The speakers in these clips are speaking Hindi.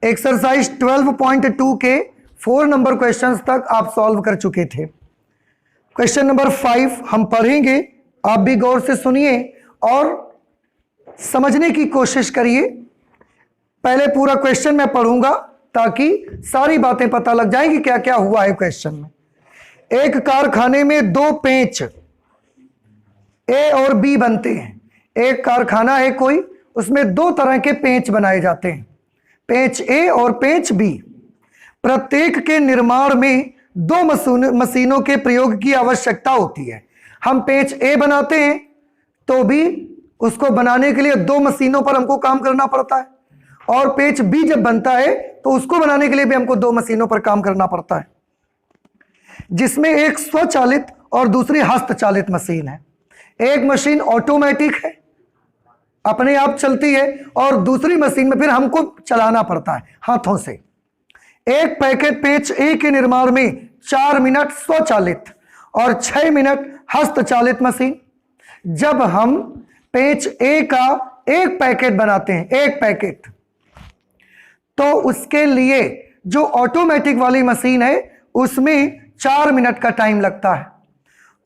एक्सरसाइज 12.2 के 4 नंबर क्वेश्चंस तक आप सॉल्व कर चुके थे। क्वेश्चन नंबर 5 हम पढ़ेंगे, आप भी गौर से सुनिए और समझने की कोशिश करिए। पहले पूरा क्वेश्चन मैं पढ़ूंगा ताकि सारी बातें पता लग जाएंगी क्या क्या हुआ है क्वेश्चन में। एक कारखाने में 2 पेंच ए और बी बनते हैं। एक कारखाना है कोई, उसमें 2 तरह के पेंच बनाए जाते हैं, पेंच ए और पेंच बी। प्रत्येक के निर्माण में 2 मशीनों के प्रयोग की आवश्यकता होती है। हम पेंच ए बनाते हैं तो भी उसको बनाने के लिए 2 मशीनों पर हमको काम करना पड़ता है, और पेंच बी जब बनता है तो उसको बनाने के लिए भी हमको 2 मशीनों पर काम करना पड़ता है, जिसमें एक स्वचालित और दूसरी हस्तचालित मशीन है। एक मशीन ऑटोमेटिक है, अपने आप चलती है, और दूसरी मशीन में फिर हमको चलाना पड़ता है हाथों से। एक पैकेट पेंच ए के निर्माण में 4 मिनट स्वचालित और 6 मिनट हस्तचालित मशीन। जब हम पेंच ए का एक पैकेट बनाते हैं, एक पैकेट, तो उसके लिए जो ऑटोमेटिक वाली मशीन है उसमें 4 मिनट का टाइम लगता है,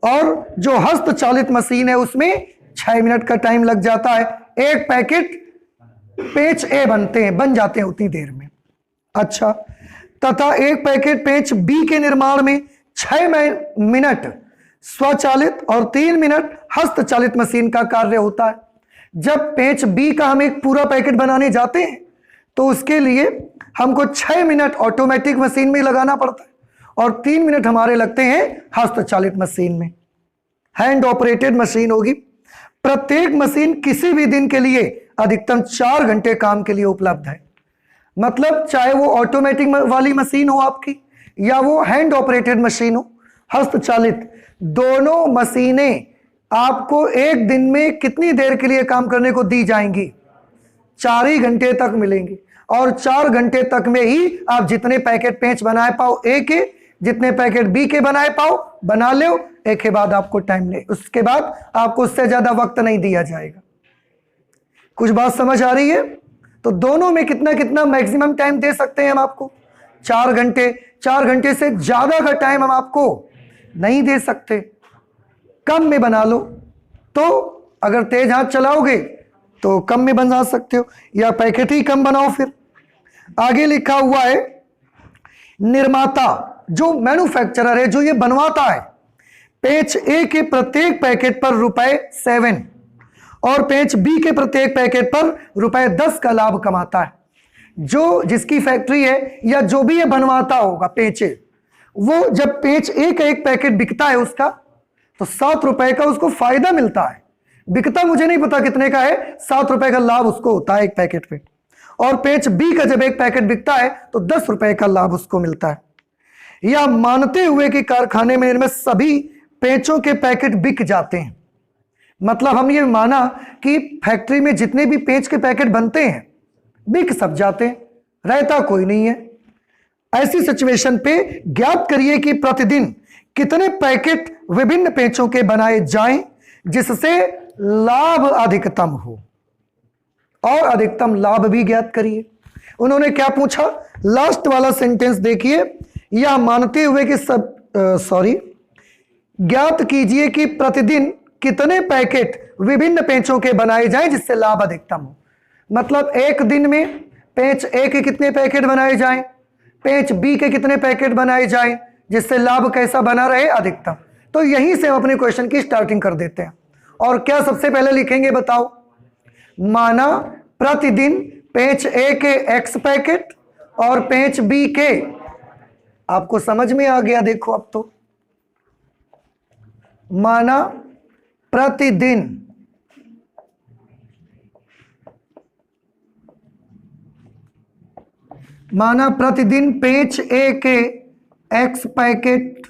और जो हस्तचालित मशीन है उसमें 6 मिनट का टाइम लग जाता है। एक पैकेट पेंच ए बन जाते हैं उतनी देर में। अच्छा, तथा एक पैकेट पेंच बी के निर्माण में 6 मिनट स्वचालित और 3 मिनट हस्तचालित मशीन का कार्य होता है। जब पेंच बी का हम एक पूरा पैकेट बनाने जाते हैं तो उसके लिए हमको 6 मिनट ऑटोमेटिक मशीन में लगाना पड़ता है, और 3 मिनट हमारे लगते हैं हस्तचालित मशीन में। हैंड ऑपरेटेड मशीन होगी। प्रत्येक मशीन किसी भी दिन के लिए अधिकतम 4 घंटे काम के लिए उपलब्ध है। मतलब चाहे वो ऑटोमेटिक वाली मशीन हो आपकी या वो हैंड ऑपरेटेड मशीन हो, हस्तचालित, दोनों मशीनें आपको एक दिन में कितनी देर के लिए काम करने को दी जाएंगी? 4 ही घंटे तक मिलेंगी, और 4 घंटे तक में ही आप जितने पैकेट पेंच बनाए पाओ ए के, जितने पैकेट बी के बनाए पाओ बना लो। एक के बाद आपको टाइम ले, उसके बाद आपको उससे ज्यादा वक्त नहीं दिया जाएगा। कुछ बात समझ आ रही है? तो दोनों में कितना कितना मैक्सिमम टाइम दे सकते हैं हम आपको? 4 घंटे। 4 घंटे से ज्यादा का टाइम हम आपको नहीं दे सकते। कम में बना लो, तो अगर तेज हाथ चलाओगे तो कम में बना सकते हो, या पैकेट ही कम बनाओ। फिर आगे लिखा हुआ है, निर्माता जो मैन्युफैक्चरर है, जो ये बनवाता है, पेंच ए के प्रत्येक पैकेट पर ₹7 और पेंच बी के प्रत्येक पैकेट पर ₹10 का लाभ कमाता है। जो जिसकी फैक्ट्री है या जो भी ये बनवाता होगा पेंच ए, वो जब पेंच ए का एक पैकेट बिकता है उसका, तो ₹7 का उसको फायदा मिलता है। बिकता मुझे नहीं पता कितने का है, ₹7 का लाभ उसको होता है एक पैकेट पे। और पेंच बी का जब एक पैकेट बिकता है तो ₹10 का लाभ उसको मिलता है। यह मानते हुए कि कारखाने में सभी पेंचों के पैकेट बिक जाते हैं। मतलब हम ये माना कि फैक्ट्री में जितने भी पेंच के पैकेट बनते हैं बिक सब जाते हैं, रहता कोई नहीं है। ऐसी सिचुएशन पे ज्ञात करिए कि प्रतिदिन कितने पैकेट विभिन्न पेंचों के बनाए जाएं जिससे लाभ अधिकतम हो, और अधिकतम लाभ भी ज्ञात करिए। उन्होंने क्या पूछा? लास्ट वाला सेंटेंस देखिए, यह मानते हुए कि ज्ञात कीजिए कि प्रतिदिन कितने पैकेट विभिन्न पेंचों के बनाए जाएं जिससे लाभ अधिकतम हो। मतलब एक दिन में पेंच ए के कितने पैकेट बनाए जाएं, पेंच बी के कितने पैकेट बनाए जाएं जिससे लाभ कैसा बना रहे? अधिकतम। तो यहीं से हम अपने क्वेश्चन की स्टार्टिंग कर देते हैं। और क्या सबसे पहले लिखेंगे बताओ? माना प्रतिदिन पेंच ए के X पैकेट और पेंच बी के, आपको समझ में आ गया? देखो अब तो, माना प्रतिदिन पेंच ए के X पैकेट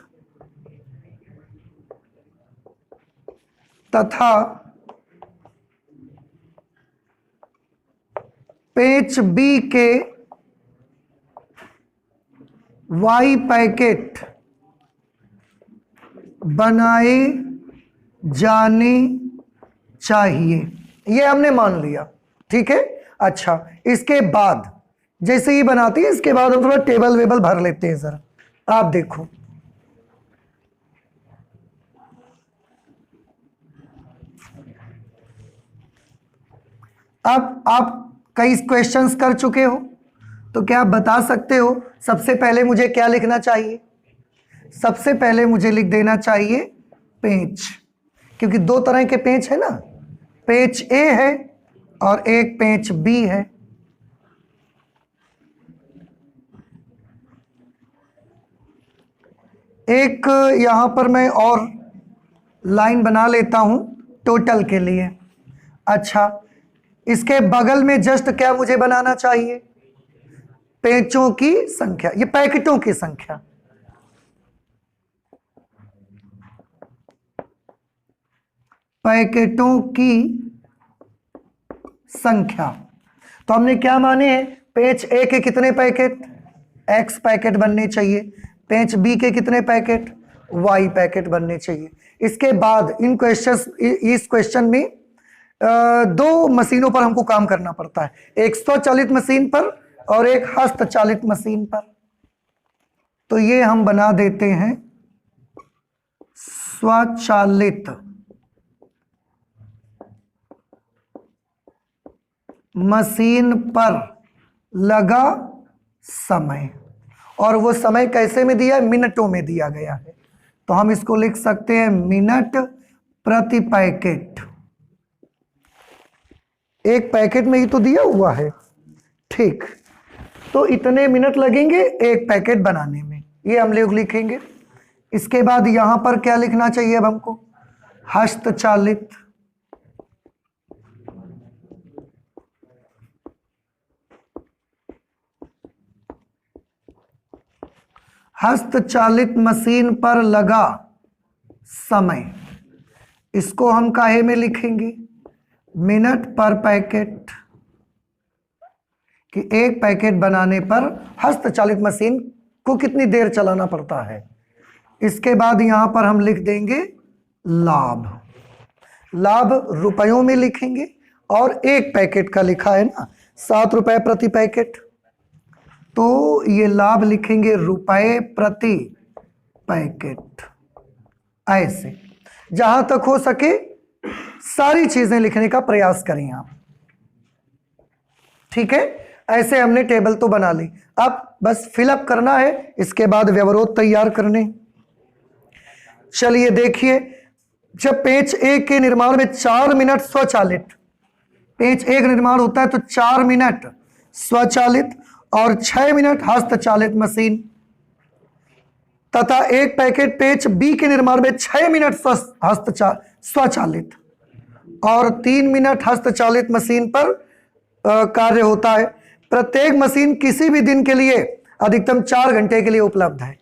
तथा पेंच बी के Y पैकेट बनाए जाने चाहिए, ये हमने मान लिया। ठीक है। अच्छा, इसके बाद जैसे ही बनाती है इसके बाद हम थोड़ा टेबल वेबल भर लेते हैं जरा। आप देखो, अब आप कई क्वेश्चंस कर चुके हो, तो क्या आप बता सकते हो सबसे पहले मुझे क्या लिखना चाहिए? सबसे पहले मुझे लिख देना चाहिए पेंच, क्योंकि दो तरह के पेंच है ना, पेंच ए है और एक पेंच बी है। एक यहां पर मैं और लाइन बना लेता हूं टोटल के लिए। अच्छा, इसके बगल में जस्ट क्या मुझे बनाना चाहिए? पेंचों की संख्या, ये पैकेटों की संख्या। पैकेटों की संख्या। तो हमने क्या माने हैं? पेंच ए के कितने पैकेट? एक्स पैकेट बनने चाहिए। पेंच बी के कितने पैकेट? वाई पैकेट बनने चाहिए। इसके बाद इन इस क्वेश्चन में दो मशीनों पर हमको काम करना पड़ता है, एक स्वचालित मशीन पर और एक हस्तचालित मशीन पर। तो ये हम बना देते हैं स्वचालित मशीन पर लगा समय, और वो समय कैसे में दिया है? मिनटों में दिया गया है। तो हम इसको लिख सकते हैं मिनट प्रति पैकेट। एक पैकेट में ही तो दिया हुआ है, ठीक। तो इतने मिनट लगेंगे एक पैकेट बनाने में, ये हम लोग लिखेंगे। इसके बाद यहां पर क्या लिखना चाहिए अब हमको? हस्तचालित। हस्तचालित मशीन पर लगा समय, इसको हम काहे में लिखेंगे? मिनट पर पैकेट, कि एक पैकेट बनाने पर हस्तचालित मशीन को कितनी देर चलाना पड़ता है। इसके बाद यहां पर हम लिख देंगे लाभ। लाभ रुपयों में लिखेंगे, और एक पैकेट का लिखा है ना 7 रुपए प्रति पैकेट, तो ये लाभ लिखेंगे रुपए प्रति पैकेट। ऐसे जहां तक हो सके सारी चीजें लिखने का प्रयास करें आप, ठीक है। ऐसे हमने टेबल तो बना ली, अब बस फिलअप करना है, इसके बाद व्यवरोध तैयार करने। चलिए देखिए, जब पेंच ए के निर्माण में 4 मिनट स्वचालित, पेंच ए का निर्माण होता है तो 4 मिनट स्वचालित और 6 मिनट हस्तचालित मशीन, तथा एक पैकेट पेंच बी के निर्माण में 6 मिनट स्वचालित और 3 मिनट हस्तचालित मशीन पर कार्य होता है। प्रत्येक मशीन किसी भी दिन के लिए अधिकतम 4 घंटे के लिए उपलब्ध है।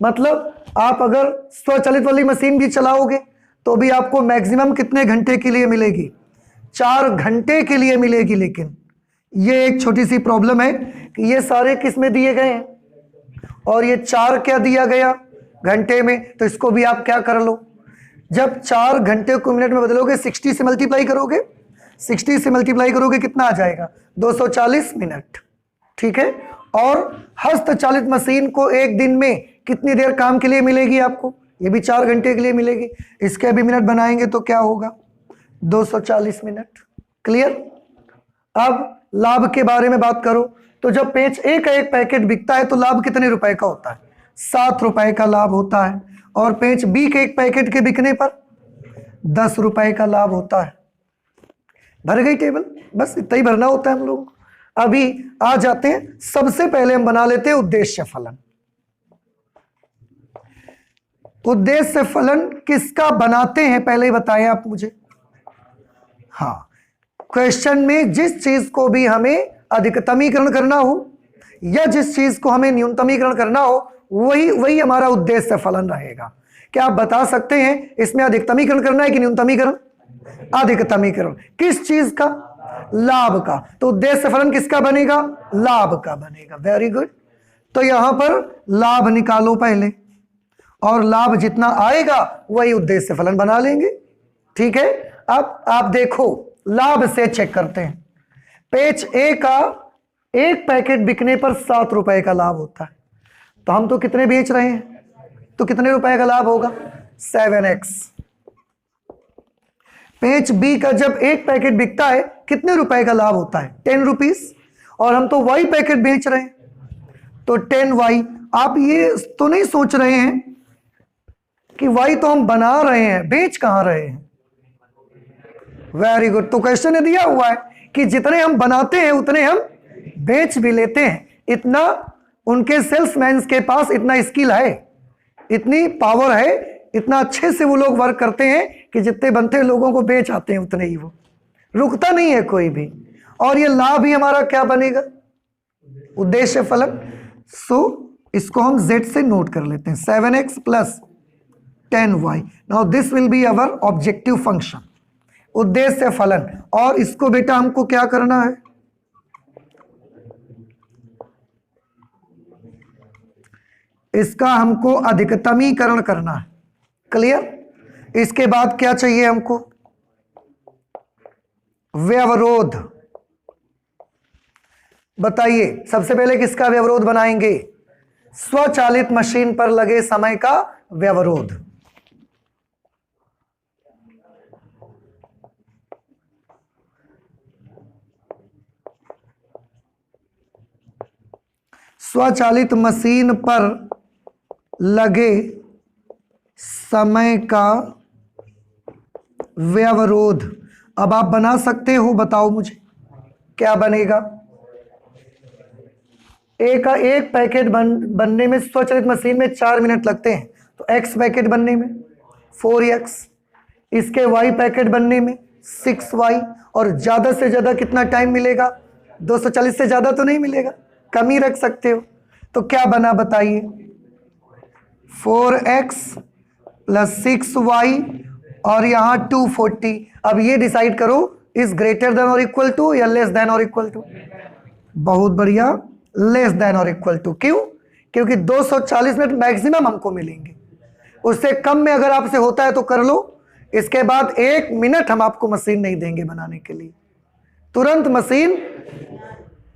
मतलब आप अगर स्वचालित वाली मशीन भी चलाओगे तो भी आपको मैक्सिमम कितने घंटे के लिए मिलेगी? 4 घंटे के लिए मिलेगी। लेकिन ये एक छोटी सी प्रॉब्लम है कि ये सारे किस में दिए गए हैं और ये 4 क्या दिया गया घंटे में, तो इसको भी आप क्या कर लो, जब 4 घंटे को मिनट में बदलोगे 60 से मल्टीप्लाई करोगे, 60 से मल्टीप्लाई करोगे कितना आ जाएगा? 240 मिनट, ठीक है। और हस्तचालित मशीन को एक दिन में कितनी देर काम के लिए मिलेगी आपको? ये भी 4 घंटे के लिए मिलेगी। इसके भी मिनट बनाएंगे तो क्या होगा? 240 मिनट। क्लियर? अब लाभ के बारे में बात करो तो जब पेंच ए का एक पैकेट बिकता है तो लाभ कितने रुपए का होता है? 7 रुपए का लाभ होता है। और पेंच बी के एक पैकेट के बिकने पर 10 रुपए का लाभ होता है। भर गई टेबल? बस इतना ही भरना होता है हम लोग। अभी आ जाते हैं, सबसे पहले हम बना लेते हैं उद्देश्य फलन। उद्देश्य फलन किसका बनाते हैं पहले ही बताएं आप मुझे। हाँ, क्वेश्चन में जिस चीज को भी हमें अधिकतमीकरण करना हो या जिस चीज को हमें न्यूनतमीकरण करना हो वही हमारा उद्देश्य फलन रहेगा। क्या आप बता सकते हैं इसमें अधिकतमीकरण करना है कि न्यूनतमीकरण? अधिकतमीकरण। किस चीज का? लाभ का। तो उद्देश्य फलन किसका बनेगा? लाभ का बनेगा। Very good. तो यहां पर लाभ निकालो पहले, और लाभ जितना आएगा वही उद्देश्य फलन बना लेंगे, ठीक है। अब आप देखो, लाभ से चेक करते हैं। पेंच ए का एक पैकेट बिकने पर 7 रुपए का लाभ होता है, तो हम तो कितने बेच रहे हैं, तो कितने रुपए का लाभ होगा, 7x। पेज बी का जब एक पैकेट बिकता है कितने रुपए का लाभ होता है, 10 रुपीस, और हम तो y पैकेट बेच रहे हैं तो 10y। आप ये तो नहीं सोच रहे हैं कि y तो हम बना रहे हैं, बेच कहां रहे हैं। Very good. तो क्वेश्चन ने दिया हुआ है कि जितने हम बनाते हैं उतने हम बेच भी लेते हैं। इतना उनके सेल्समैन के पास इतना स्किल है, इतनी पावर है, इतना अच्छे से वो लोग वर्क करते हैं कि जितने बनते हैं लोगों को बेच आते हैं उतने ही, वो रुकता नहीं है कोई भी। और ये लाभ ही हमारा क्या बनेगा, उद्देश्य फलन। सो इसको हम z से नोट कर लेते हैं, 7x plus 10y। Now this will be our objective function, उद्देश्य फलन। और इसको बेटा हमको क्या करना है, इसका हमको अधिकतमीकरण करना है। क्लियर। इसके बाद क्या चाहिए हमको, व्यवरोध। बताइए सबसे पहले किसका व्यवरोध बनाएंगे, स्वचालित मशीन पर लगे समय का व्यवरोध। स्वचालित मशीन पर लगे समय का व्यवरोध। अब आप बना सकते हो, बताओ मुझे क्या बनेगा। एक पैकेट बनने में स्वचालित मशीन में 4 मिनट लगते हैं, तो x पैकेट बनने में 4x, इसके y पैकेट बनने में 6y, और ज्यादा से ज्यादा कितना टाइम मिलेगा, 240 से ज्यादा तो नहीं मिलेगा, कम ही रख सकते हो। तो क्या बना बताइए, 4x प्लस 6y और यहां 240। अब ये डिसाइड करो, इज ग्रेटर देन और इक्वल टू या लेस देन और इक्वल टू। बहुत बढ़िया, लेस देन और इक्वल टू। क्यों, क्योंकि 240 मिनट मैक्सिमम हमको मिलेंगे, उससे कम में अगर आपसे होता है तो कर लो। इसके बाद 1 मिनट हम आपको मशीन नहीं देंगे बनाने के लिए, तुरंत मशीन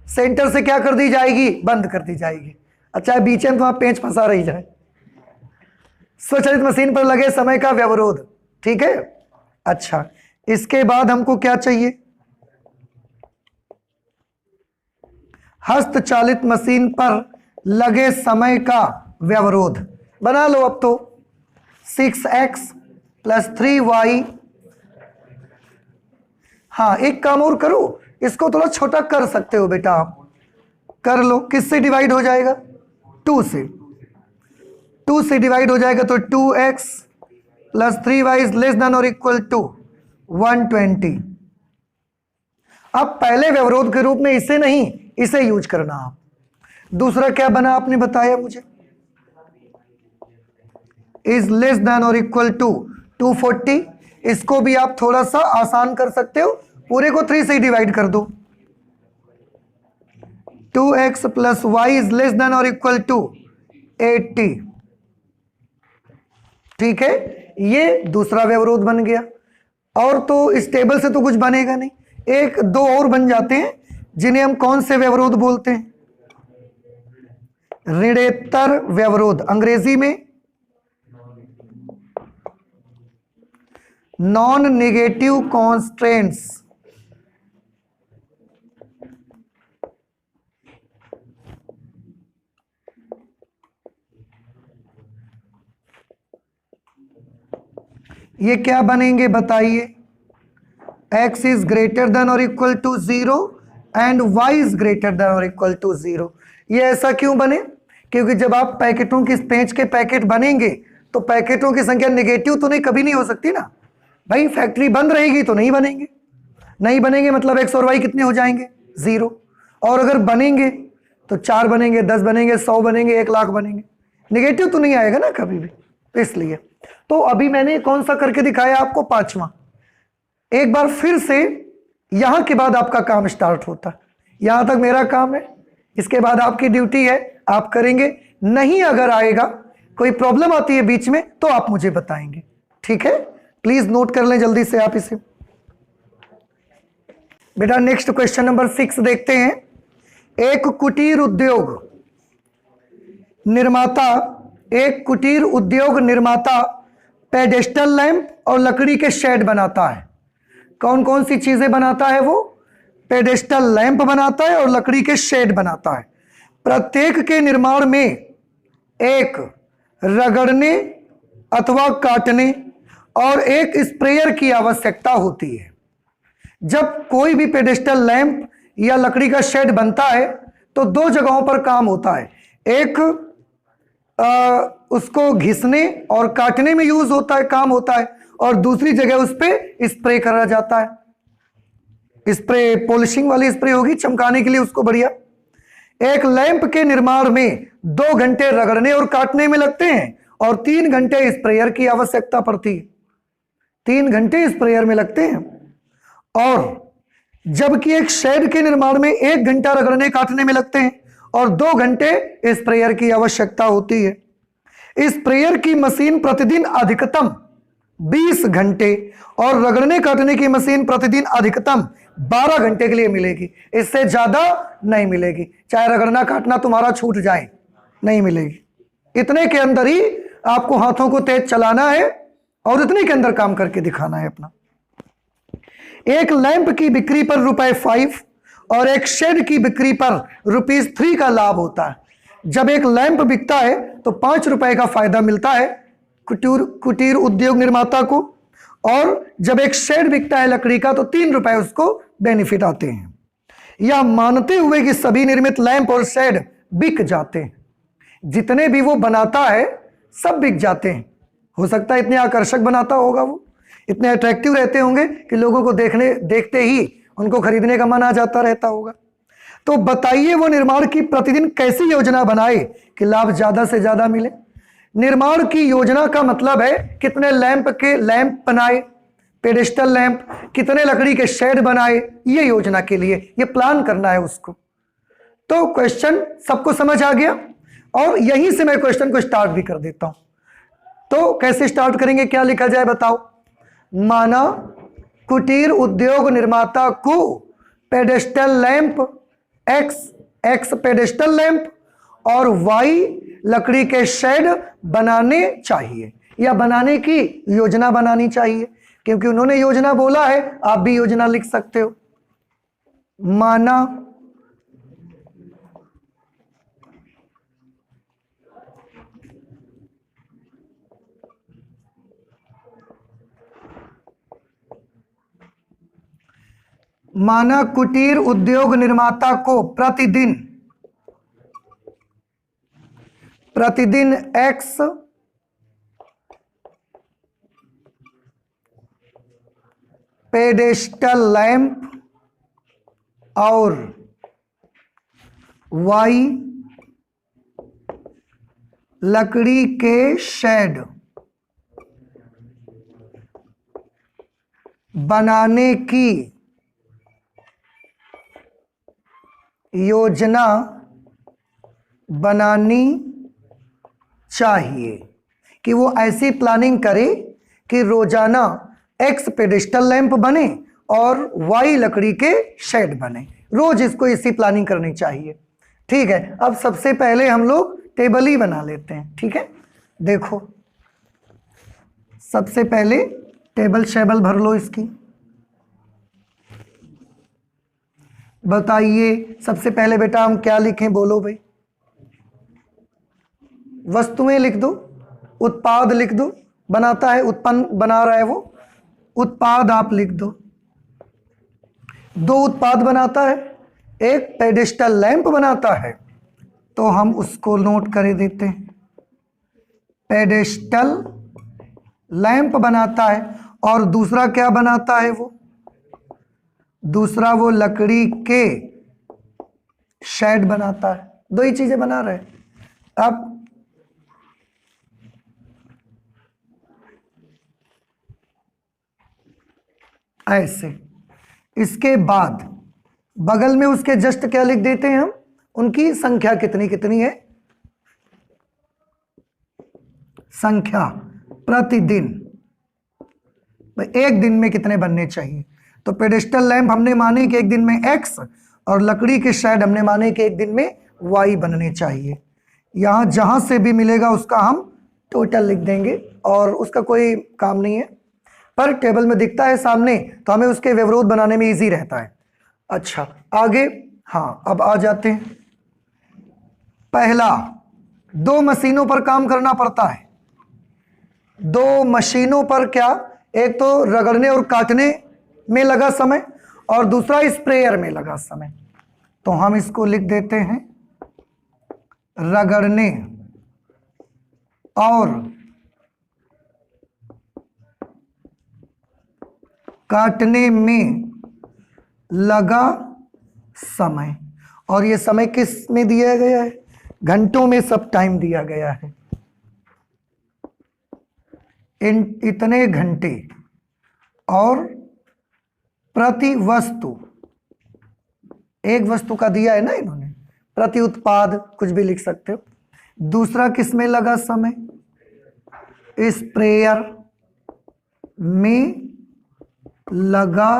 सेंटर से क्या कर दी जाएगी, बंद कर दी जाएगी। अच्छा बीच में तो आप पेंच फंसा रही जाए। स्वचालित मशीन पर लगे समय का व्यवरोध, ठीक है। अच्छा इसके बाद हमको क्या चाहिए, हस्तचालित मशीन पर लगे समय का व्यवरोध। बना लो अब तो, 6x प्लस 3y। हाँ एक काम और करो, इसको थोड़ा छोटा कर सकते हो बेटा, आप कर लो। किससे डिवाइड हो जाएगा, 2 से। 2 से डिवाइड हो जाएगा तो 2x plus 3y is less than और इक्वल टू 120। अब पहले व्यवरोध के रूप में इसे नहीं, इसे यूज करना आप। दूसरा क्या बना आपने बताया मुझे, इज लेस देन और इक्वल टू 240। इसको भी आप थोड़ा सा आसान कर सकते हो, पूरे को 3 से डिवाइड कर दो। 2x plus y is less than और इक्वल टू 80। ठीक है, ये दूसरा व्यवरोध बन गया। और तो इस टेबल से तो कुछ बनेगा नहीं, 1-2 और बन जाते हैं जिन्हें हम कौन से व्यवरोध बोलते हैं, ऋणेतर व्यवरोध, अंग्रेजी में नॉन नेगेटिव कॉन्स्ट्रेंट्स। ये क्या बनेंगे बताइए, x इज ग्रेटर देन और equal to 0 and y is greater than और इक्वल टू 0। ये ऐसा क्यों बने, क्योंकि जब आप पैकेटों की पेंच के पैकेट बनेंगे तो पैकेटों की संख्या नेगेटिव तो नहीं, कभी नहीं हो सकती ना भाई। फैक्ट्री बंद रहेगी तो नहीं बनेंगे, नहीं बनेंगे मतलब x और y कितने हो जाएंगे, 0। और अगर बनेंगे तो 4 बनेंगे, 10 बनेंगे, 100 बनेंगे, 1 लाख बनेंगे, नेगेटिव तो नहीं आएगा ना कभी भी। इसलिए तो अभी मैंने कौन सा करके दिखाया आपको, 5वां। एक बार फिर से यहां के बाद आपका काम स्टार्ट होता है। यहां तक मेरा काम है, इसके बाद आपकी ड्यूटी है, आप करेंगे। नहीं अगर आएगा, कोई प्रॉब्लम आती है बीच में तो आप मुझे बताएंगे, ठीक है। प्लीज नोट कर लें जल्दी से आप इसे। बेटा नेक्स्ट क्वेश्चन नंबर 6 देखते हैं। एक कुटीर उद्योग निर्माता पेडेस्टल लैंप और लकड़ी के शेड बनाता है। कौन कौन सी चीजें बनाता है वो? पेडेस्टल लैंप बनाता है और लकड़ी के शेड बनाता है। प्रत्येक के निर्माण में एक रगड़ने अथवा काटने और एक स्प्रेयर की आवश्यकता होती है। जब कोई भी पेडेस्टल लैंप या लकड़ी का शेड बनता है तो दो जगहों पर काम होता है। एक उसको घिसने और काटने में यूज होता है, काम होता है, और दूसरी जगह उस पर स्प्रे करा जाता है। स्प्रे पॉलिशिंग वाली स्प्रे होगी, चमकाने के लिए उसको बढ़िया। एक लैंप के निर्माण में 2 घंटे रगड़ने और काटने में लगते हैं और 3 घंटे स्प्रेयर की आवश्यकता पड़ती है। 3 घंटे स्प्रेयर में लगते हैं। और जबकि एक शेड के निर्माण में 1 घंटा रगड़ने काटने में लगते हैं और 2 घंटे स्प्रेयर की आवश्यकता होती है। स्प्रेयर की मशीन प्रतिदिन अधिकतम 20 घंटे और रगड़ने काटने की मशीन प्रतिदिन अधिकतम 12 घंटे के लिए मिलेगी। इससे ज्यादा नहीं मिलेगी। चाहे रगड़ना काटना तुम्हारा छूट जाए, नहीं मिलेगी। इतने के अंदर ही आपको हाथों को तेज चलाना है और इतने के अंदर काम करके दिखाना है अपना। एक लैंप की बिक्री पर ₹5 और एक शेड की बिक्री पर ₹3 का लाभ होता है। जब एक लैंप बिकता है तो ₹5 का फायदा मिलता है कुटीर उद्योग निर्माता को, और जब एक शेड बिकता है लकड़ी का तो ₹3 उसको बेनिफिट आते हैं। यह मानते हुए कि सभी निर्मित लैंप और शेड बिक जाते हैं, जितने भी वो बनाता है सब बिक जाते हैं। हो सकता है इतने आकर्षक बनाता होगा, वो इतने अट्रैक्टिव रहते होंगे कि लोगों को देखते ही उनको खरीदने का मन आ जाता रहता होगा। तो बताइए वो निर्माण की प्रतिदिन कैसी योजना बनाए कि लाभ ज्यादा से ज्यादा मिले। निर्माण की योजना का मतलब है कितने लैंप बनाए, पेडेस्टल लैंप, कितने लकड़ी के शेड बनाए, ये योजना के लिए ये प्लान करना है उसको। तो क्वेश्चन सबको समझ आ गया और यहीं से मैं क्वेश्चन को स्टार्ट भी कर देता हूं। तो कैसे स्टार्ट करेंगे, क्या लिखा जाए बताओ। माना कुटीर उद्योग निर्माता को pedestal lamp x pedestal lamp और Y लकड़ी के शेड बनाने चाहिए या बनाने की योजना बनानी चाहिए, क्योंकि उन्होंने योजना बोला है, आप भी योजना लिख सकते हो। माना कुटीर उद्योग निर्माता को प्रतिदिन X पेडेस्टल लैंप और Y लकड़ी के शेड बनाने की योजना बनानी चाहिए। कि वो ऐसी प्लानिंग करे कि रोजाना X पेडेस्टल लैंप बने और Y लकड़ी के शेड बने। रोज इसको इसी प्लानिंग करनी चाहिए। ठीक है, अब सबसे पहले हम लोग टेबल ही बना लेते हैं। ठीक है, देखो सबसे पहले टेबल शेबल भर लो इसकी। बताइए सबसे पहले बेटा हम क्या लिखें, बोलो भाई। वस्तुएं लिख दो, उत्पाद लिख दो, बनाता है उत्पन्न बना रहा है वो, उत्पाद आप लिख दो। 2 उत्पाद बनाता है, एक पेडेस्टल लैंप बनाता है, तो हम उसको नोट कर देते हैं। पेडेस्टल लैंप बनाता है और दूसरा क्या बनाता है वो, दूसरा वो लकड़ी के शेड बनाता है। 2 ही चीजें बना रहे हैं। अब ऐसे, इसके बाद बगल में उसके जस्ट क्या लिख देते हैं हम, उनकी संख्या कितनी कितनी है, संख्या प्रतिदिन, एक दिन में कितने बनने चाहिए। तो पेडेस्टल लैंप हमने माने कि एक दिन में X और लकड़ी के शेड हमने माने कि एक दिन में y बनने चाहिए। यहाँ जहाँ से भी मिलेगा उसका हम टोटल लिख देंगे और उसका कोई काम नहीं है, पर टेबल में दिखता है सामने तो हमें उसके व्यवरोध बनाने में इजी रहता है। अच्छा आगे, हाँ अब आ जाते हैं। पहला, 2 मशीनों पर काम करना पड़ता है। 2 मशीनों पर क्या, एक तो रगड़ने और काटने में लगा समय और दूसरा स्प्रेयर में लगा समय। तो हम इसको लिख देते हैं रगड़ने और काटने में लगा समय। और ये समय किस में दिया गया है, घंटों में सब टाइम दिया गया है। इतने घंटे और प्रति वस्तु, एक वस्तु का दिया है ना इन्होंने, प्रति उत्पाद कुछ भी लिख सकते हो। दूसरा किस में लगा समय, स्प्रेयर में लगा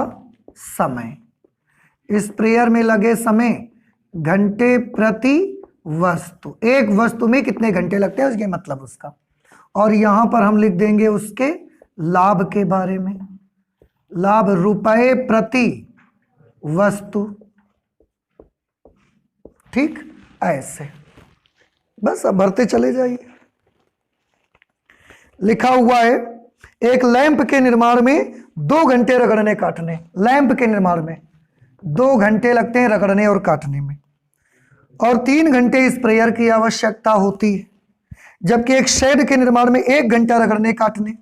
समय। स्प्रेयर में लगे समय घंटे प्रति वस्तु, एक वस्तु में कितने घंटे लगते हैं उसके मतलब उसका। और यहां पर हम लिख देंगे उसके लाभ के बारे में, लाभ रुपए प्रति वस्तु। ठीक, ऐसे बस अब भरते चले जाइए। लिखा हुआ है एक लैंप के निर्माण में 2 घंटे रगड़ने काटने, लैंप के निर्माण में 2 घंटे लगते हैं रगड़ने और काटने में, और 3 घंटे स्प्रेयर की आवश्यकता होती है। जबकि एक शेड के निर्माण में 1 घंटा रगड़ने काटने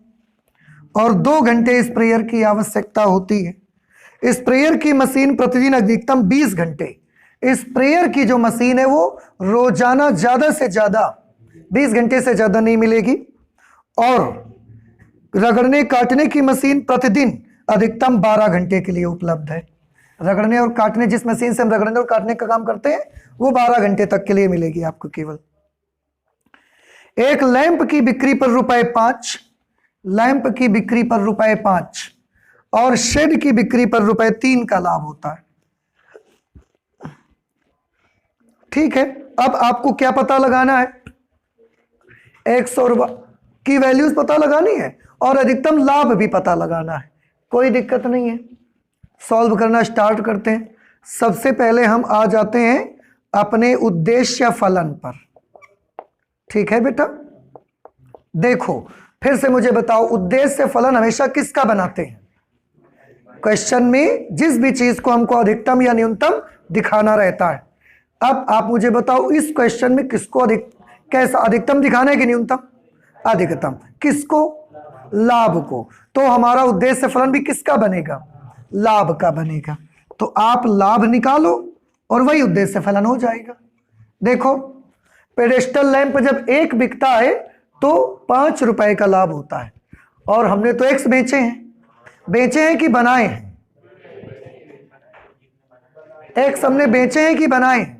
और 2 घंटे स्प्रेयर की आवश्यकता होती है। स्प्रेयर की मशीन प्रतिदिन अधिकतम 20 घंटे, स्प्रेयर की जो मशीन है वो रोजाना ज्यादा से ज्यादा 20 घंटे से ज्यादा नहीं मिलेगी। और रगड़ने काटने की मशीन प्रतिदिन अधिकतम 12 घंटे के लिए उपलब्ध है। रगड़ने और काटने, जिस मशीन से हम रगड़ने और काटने का काम करते हैं वो 12 घंटे तक के लिए मिलेगी आपको केवल। एक लैंप की बिक्री पर ₹5, लैंप की बिक्री पर ₹5 और शेड की बिक्री पर ₹3 का लाभ होता है। ठीक है, अब आपको क्या पता लगाना है, 100 रुपये की वैल्यूज पता लगानी है और अधिकतम लाभ भी पता लगाना है। कोई दिक्कत नहीं है, सॉल्व करना स्टार्ट करते हैं। सबसे पहले हम आ जाते हैं अपने उद्देश्य फलन पर। ठीक है बेटा, देखो फिर से मुझे बताओ, उद्देश्य फलन हमेशा किसका बनाते हैं? क्वेश्चन में जिस भी चीज को हमको अधिकतम या न्यूनतम दिखाना रहता है। अब आप मुझे बताओ इस क्वेश्चन में किसको कैसा अधिकतम दिखाना है कि न्यूनतम? अधिकतम। किसको? लाभ को। तो हमारा उद्देश्य फलन भी किसका बनेगा? लाभ का बनेगा। तो आप लाभ निकालो और वही उद्देश्य फलन हो जाएगा। देखो, पेडेस्टल लैंप जब 1 बिकता है तो 5 रुपए का लाभ होता है, और हमने तो X बेचे हैं कि बनाए हैं? X हमने बेचे हैं कि बनाए हैं?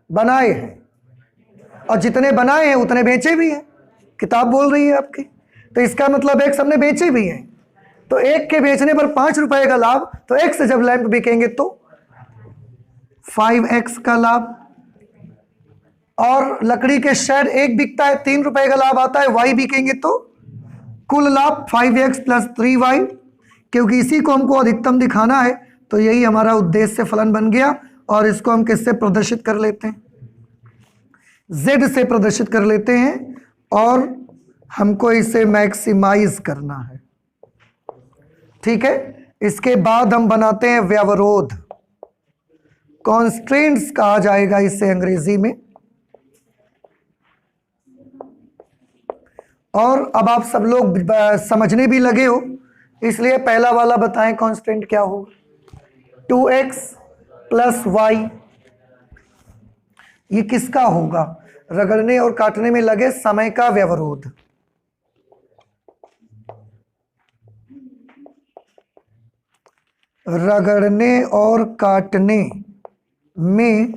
बनाए हैं। और जितने बनाए हैं उतने बेचे भी हैं, किताब बोल रही है आपकी। तो इसका मतलब X हमने बेचे भी हैं, तो 1 के बेचने पर 5 रुपए का लाभ, तो X से जब लैंप बिकेंगे तो 5X का लाभ। और लकड़ी के शेड 1 बिकता है, 3 रुपए का लाभ आता है, Y बिकेंगे तो कुल लाभ 5X प्लस 3Y, क्योंकि इसी को हमको अधिकतम दिखाना है। तो यही हमारा उद्देश्य फलन बन गया। और इसको हम किससे प्रदर्शित कर लेते हैं? Z से प्रदर्शित कर लेते हैं, और हमको इसे मैक्सिमाइज करना है। ठीक है, इसके बाद हम बनाते हैं व्यवरोध, कॉन्स्ट्रेंट्स कहा जाएगा इसे अंग्रेजी में। और अब आप सब लोग समझने भी लगे हो, इसलिए पहला वाला बताएं कॉन्स्टेंट क्या होगा? 2x plus y। ये किसका होगा? रगड़ने और काटने में लगे समय का व्यवरोध। रगड़ने और काटने में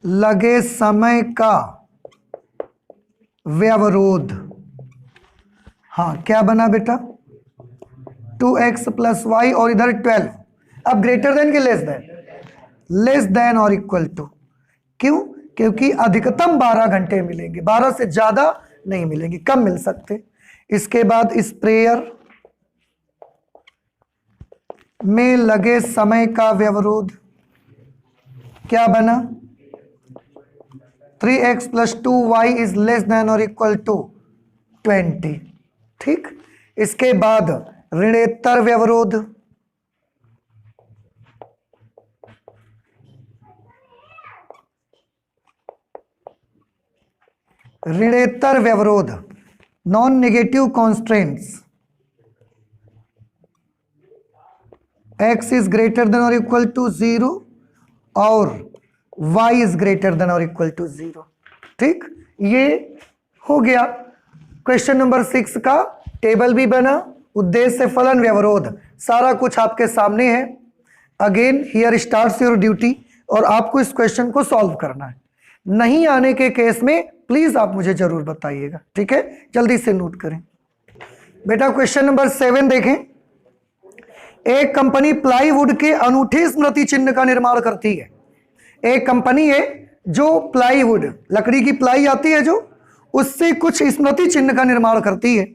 लगे समय का व्यवरोध। हाँ, क्या बना बेटा? 2x प्लस वाई और इधर 12। अब ग्रेटर देन के लेस देन और इक्वल टू। क्यों? क्योंकि अधिकतम 12 घंटे मिलेंगे, 12 से ज्यादा नहीं मिलेंगे, कम मिल सकते। इसके बाद स्प्रेयर में लगे समय का व्यवरोध क्या बना? 3x plus 2y is less than और इक्वल टू 20। ठीक। इसके बाद ऋणेतर व्यवरोध, ऋणेतर व्यवरोध non negative constraints, x is greater than और इक्वल टू 0 और y इज ग्रेटर देन और इक्वल टू 0। ठीक, ये हो गया। क्वेश्चन नंबर 6 का टेबल भी बना, उद्देश्य, फलन, व्यवरोध, सारा कुछ आपके सामने है। Again here starts your duty, और आपको इस क्वेश्चन को सॉल्व करना है। नहीं आने के केस में प्लीज आप मुझे जरूर बताइएगा। ठीक है, जल्दी से नोट करें बेटा। क्वेश्चन नंबर 7 देखें। एक कंपनी प्लाईवुड के अनूठे स्मृति चिन्ह का निर्माण करती है। एक कंपनी है जो प्लाईवुड, लकड़ी की प्लाई आती है जो, उससे कुछ स्मृति चिन्ह का निर्माण करती है।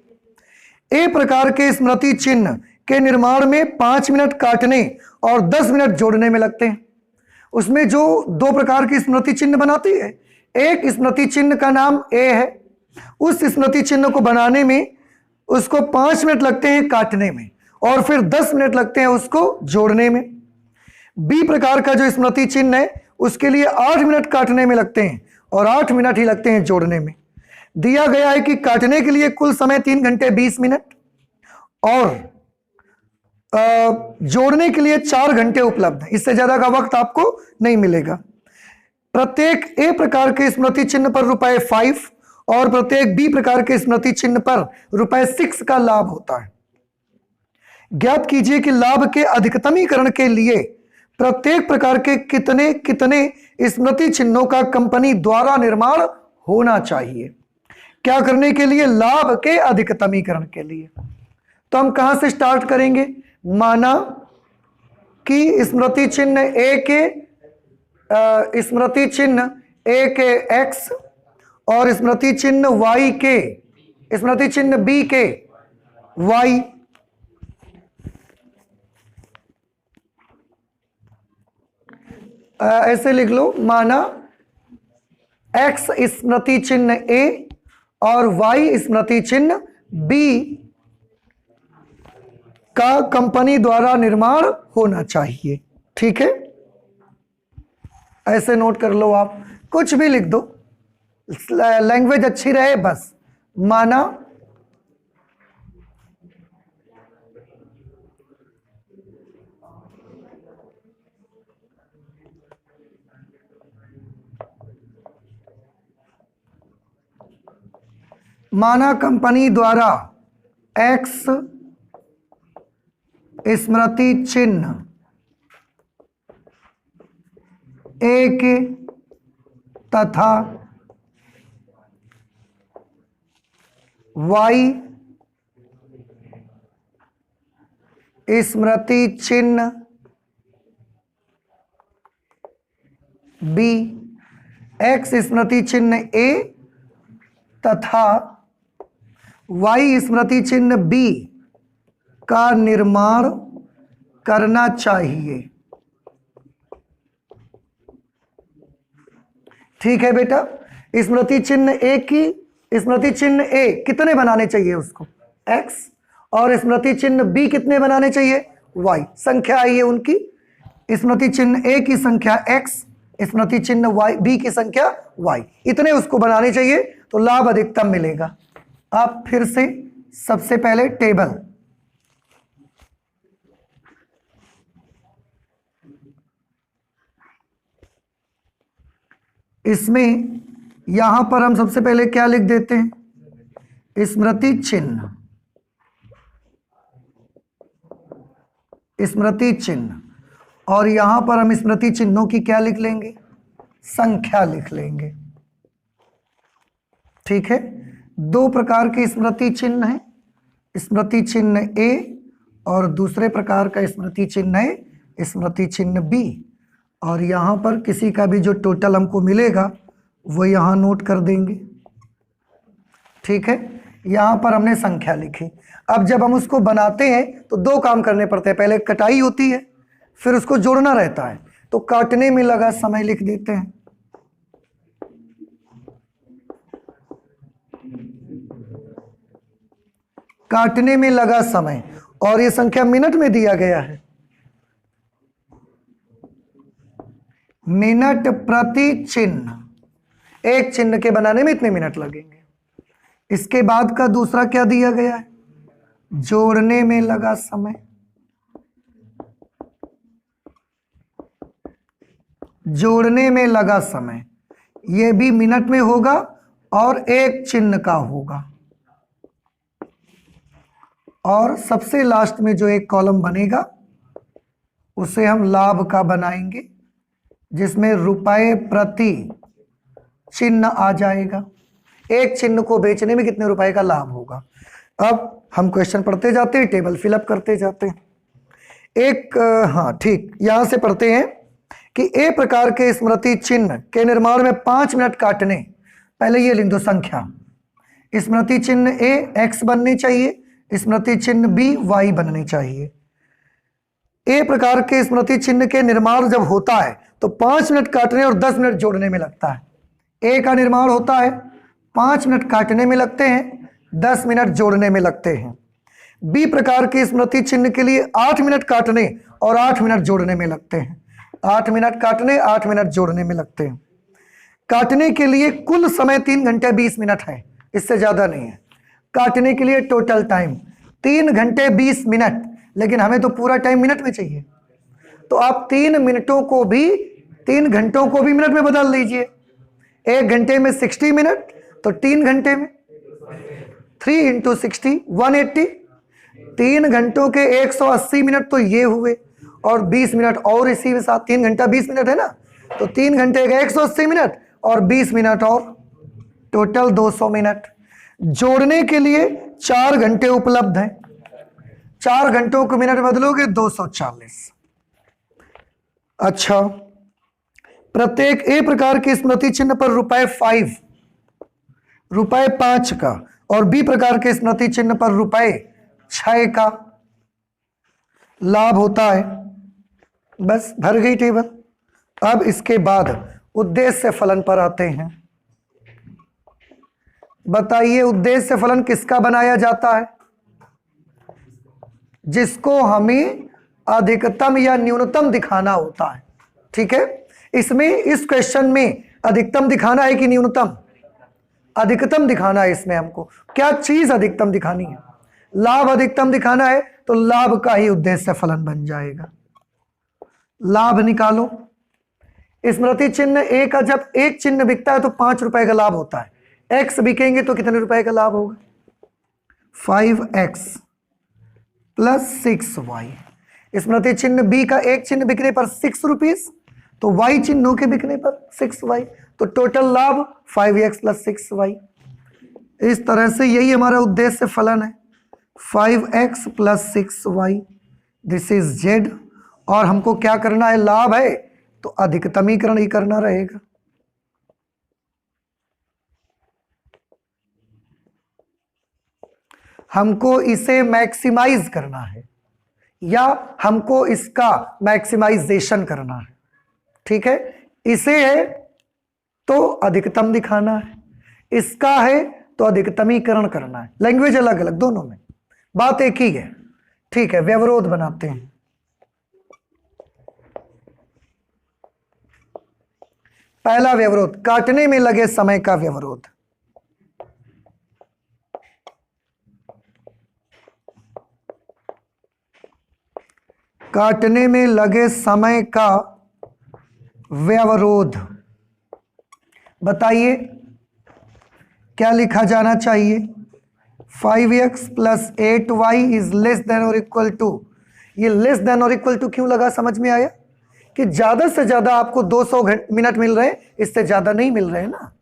ए प्रकार के स्मृति चिन्ह के निर्माण में 5 मिनट काटने और 10 मिनट जोड़ने में लगते हैं। उसमें जो 2 प्रकार की स्मृति चिन्ह बनाती है, एक स्मृति चिन्ह का नाम ए है, उस स्मृति चिन्ह को बनाने में उसको 5 मिनट लगते हैं काटने में, और फिर 10 मिनट लगते हैं उसको जोड़ने में। बी प्रकार का जो स्मृति चिन्ह है उसके लिए 8 मिनट काटने में लगते हैं और 8 मिनट ही लगते हैं जोड़ने में। दिया गया है कि काटने के लिए कुल समय 3 घंटे 20 मिनट और जोड़ने के लिए 4 घंटे उपलब्ध है। इससे ज्यादा का वक्त आपको नहीं मिलेगा। प्रत्येक ए प्रकार के स्मृति चिन्ह पर ₹5 और प्रत्येक बी प्रकार के स्मृति चिन्ह पर ₹6 का लाभ होता है। ज्ञात कीजिए कि लाभ के अधिकतमीकरण के लिए प्रत्येक प्रकार के कितने कितने स्मृति चिन्हों का कंपनी द्वारा निर्माण होना चाहिए। क्या करने के लिए? लाभ के अधिकतमीकरण के लिए। तो हम कहां से स्टार्ट करेंगे? माना कि स्मृति चिन्ह ए के x और स्मृति चिन्ह y के, स्मृति चिन्ह b के y। ऐसे लिख लो, माना x स्मृति चिन्ह a और y स्मृति चिन्ह b का कंपनी द्वारा निर्माण होना चाहिए। ठीक है, ऐसे नोट कर लो। आप कुछ भी लिख दो, लैंग्वेज अच्छी रहे बस। माना कंपनी द्वारा x स्मृति चिन्ह ए के तथा y स्मृति चिन्ह b, x स्मृति चिन्ह a तथा y स्मृति चिन्ह b का निर्माण करना चाहिए। ठीक है बेटा, स्मृति चिन्ह ए की, स्मृति चिन्ह ए कितने बनाने चाहिए उसको? x, और स्मृति चिन्ह b कितने बनाने चाहिए? y। संख्या आई है उनकी, स्मृति चिन्ह ए की संख्या x, स्मृति चिन्ह b की संख्या y, इतने उसको बनाने चाहिए तो लाभ अधिकतम मिलेगा। आप फिर से सबसे पहले टेबल, इसमें यहां पर हम सबसे पहले क्या लिख देते हैं? स्मृति चिन्ह, स्मृति चिन्ह, और यहां पर हम स्मृति चिन्हों की क्या लिख लेंगे? संख्या लिख लेंगे। ठीक है, 2 प्रकार के स्मृति चिन्ह हैं, स्मृति चिन्ह ए और दूसरे प्रकार का स्मृति चिन्ह है स्मृति चिन्ह बी। और यहाँ पर किसी का भी जो टोटल हमको मिलेगा वो यहाँ नोट कर देंगे। ठीक है, यहाँ पर हमने संख्या लिखी। अब जब हम उसको बनाते हैं तो दो काम करने पड़ते हैं, पहले कटाई होती है फिर उसको जोड़ना रहता है। तो काटने में लगा समय लिख देते हैं। काटने में लगा समय, और ये संख्या मिनट में दिया गया है, मिनट प्रति चिन्ह। एक चिन्ह के बनाने में इतने मिनट लगेंगे। इसके बाद का दूसरा क्या दिया गया है, जोड़ने में लगा समय। जोड़ने में लगा समय ये भी मिनट में होगा और एक चिन्ह का होगा। और सबसे लास्ट में जो एक कॉलम बनेगा उसे हम लाभ का बनाएंगे, जिसमें रुपए प्रति चिन्ह आ जाएगा। एक चिन्ह को बेचने में कितने रुपए का लाभ होगा। अब हम क्वेश्चन पढ़ते जाते हैं, टेबल फिलअप करते जाते हैं। हाँ ठीक, यहां से पढ़ते हैं कि ए प्रकार के स्मृति चिन्ह के निर्माण में 5 मिनट काटने। पहले ये लिख दो संख्या। स्मृति चिन्ह ए एक्स बननी चाहिए, स्मृति चिन्ह बी वाई बननी चाहिए। ए प्रकार के स्मृति चिन्ह के निर्माण जब होता है तो 5 मिनट काटने और 10 मिनट जोड़ने में लगता है। ए का निर्माण होता है, 5 मिनट काटने में लगते हैं, 10 मिनट जोड़ने में लगते हैं। बी प्रकार के स्मृति चिन्ह के लिए 8 मिनट काटने और 8 मिनट जोड़ने में लगते हैं। 8 मिनट काटने, 8 मिनट जोड़ने में लगते हैं। काटने के लिए कुल समय 3 घंटे 20 मिनट है, इससे ज्यादा नहीं है। काटने के लिए टोटल टाइम 3 घंटे 20 मिनट, लेकिन हमें तो पूरा टाइम मिनट में चाहिए। तो आप 3 मिनटों को भी 3 घंटों को भी मिनट में बदल लीजिए। 1 घंटे में 60 मिनट, तो 3 घंटे में 3 इंटू 60 180। 3 घंटों के 180 मिनट तो ये हुए, और 20 मिनट और इसी के साथ। 3 घंटा 20 मिनट है ना, तो 3 घंटे का 180 मिनट और 20 मिनट और, टोटल 200 मिनट। जोड़ने के लिए 4 घंटे उपलब्ध हैं। 4 घंटों को मिनट बदलोगे 240। अच्छा, प्रत्येक ए प्रकार के स्मृति चिन्ह पर रुपए 5 का और बी प्रकार के स्मृति चिन्ह पर रुपए 6 का लाभ होता है। बस भर गई टेबल। अब इसके बाद उद्देश्य फलन पर आते हैं। बताइए उद्देश्य फलन किसका बनाया जाता है, जिसको हमें अधिकतम या न्यूनतम दिखाना होता है। ठीक है, इसमें इस क्वेश्चन में अधिकतम दिखाना है कि न्यूनतम? अधिकतम दिखाना है। इसमें हमको क्या चीज अधिकतम दिखानी है? लाभ अधिकतम दिखाना है, तो लाभ का ही उद्देश्य फलन बन जाएगा। लाभ निकालो। स्मृति चिन्ह ए का जब एक चिन्ह बिकता है तो 5 रुपए का लाभ होता है। एक्स बिकेंगे तो कितने रुपए का लाभ होगा? 5x plus 6y। स्मृति चिन्ह बी का एक चिन्ह बिकने पर 6 रुपीज, तो y चिन्हों के बिकने पर 6y, तो टोटल लाभ 5x प्लस 6y। इस तरह से यही हमारा उद्देश्य फलन है, 5x plus 6y। This is z। और हमको क्या करना है? लाभ है तो अधिकतमीकरण ही करना रहेगा। हमको इसे मैक्सिमाइज करना है या हमको इसका मैक्सिमाइजेशन करना है। ठीक है, इसे है तो अधिकतम दिखाना है, इसका है तो अधिकतमीकरण करना है। लैंग्वेज अलग अलग दोनों में, बात एक ही है। ठीक है, व्यवरोध बनाते हैं। पहला व्यवरोध, काटने में लगे समय का व्यवरोध। काटने में लगे समय का व्यवरोध। बताइए क्या लिखा जाना चाहिए? 5x plus 8y is less than और इक्वल टू। ये लेस देन और इक्वल टू क्यों लगा? समझ में आया कि ज्यादा से ज्यादा आपको 200 मिनट मिल रहे हैं, इससे ज्यादा नहीं मिल रहे हैं ना।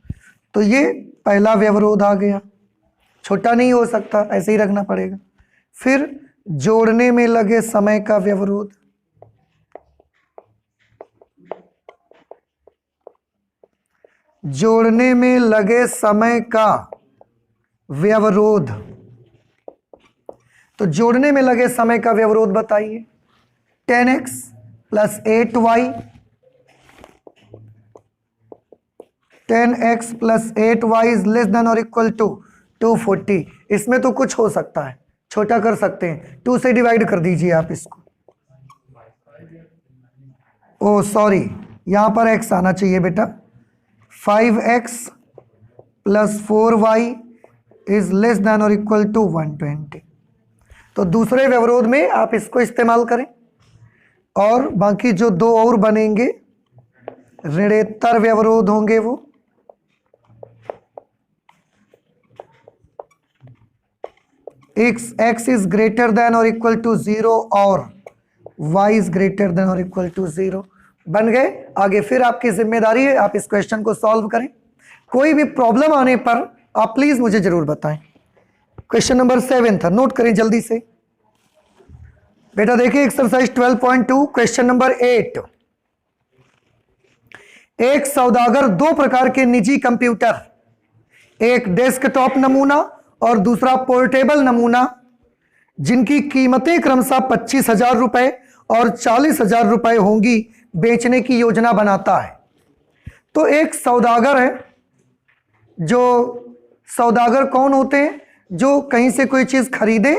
तो ये पहला व्यवरोध आ गया, छोटा नहीं हो सकता, ऐसे ही रखना पड़ेगा। फिर जोड़ने में लगे समय का व्यवरोध, जोड़ने में लगे समय का व्यवरोध। तो जोड़ने में लगे समय का व्यवरोध बताइए। 10x plus 8y, 10x plus 8y is less than और इक्वल टू 240। इसमें तो कुछ हो सकता है, छोटा कर सकते हैं, 2 से डिवाइड कर दीजिए आप इसको। ओ सॉरी, यहां पर x आना चाहिए बेटा। 5x plus 4y is less than और इक्वल टू 120। तो दूसरे व्यवरोध में आप इसको इस्तेमाल करें, और बाकी जो दो और बनेंगे ऋणेतर व्यवरोध होंगे वो x इज ग्रेटर देन और इक्वल टू 0 और y इज ग्रेटर देन और इक्वल टू 0 बन गए। आगे फिर आपकी जिम्मेदारी है, आप इस क्वेश्चन को सॉल्व करें। कोई भी प्रॉब्लम आने पर आप प्लीज मुझे जरूर बताएं। क्वेश्चन नंबर 7 था, नोट करें जल्दी से बेटा। देखिए एक्सरसाइज 12.2 क्वेश्चन नंबर 8। एक सौदागर दो प्रकार के निजी कंप्यूटर, एक डेस्कटॉप नमूना और दूसरा पोर्टेबल नमूना, जिनकी कीमतें क्रमशः 25,000 रुपए और 40,000 रुपए होंगी, बेचने की योजना बनाता है। तो एक सौदागर है, जो सौदागर कौन होते हैं? जो कहीं से कोई चीज खरीदे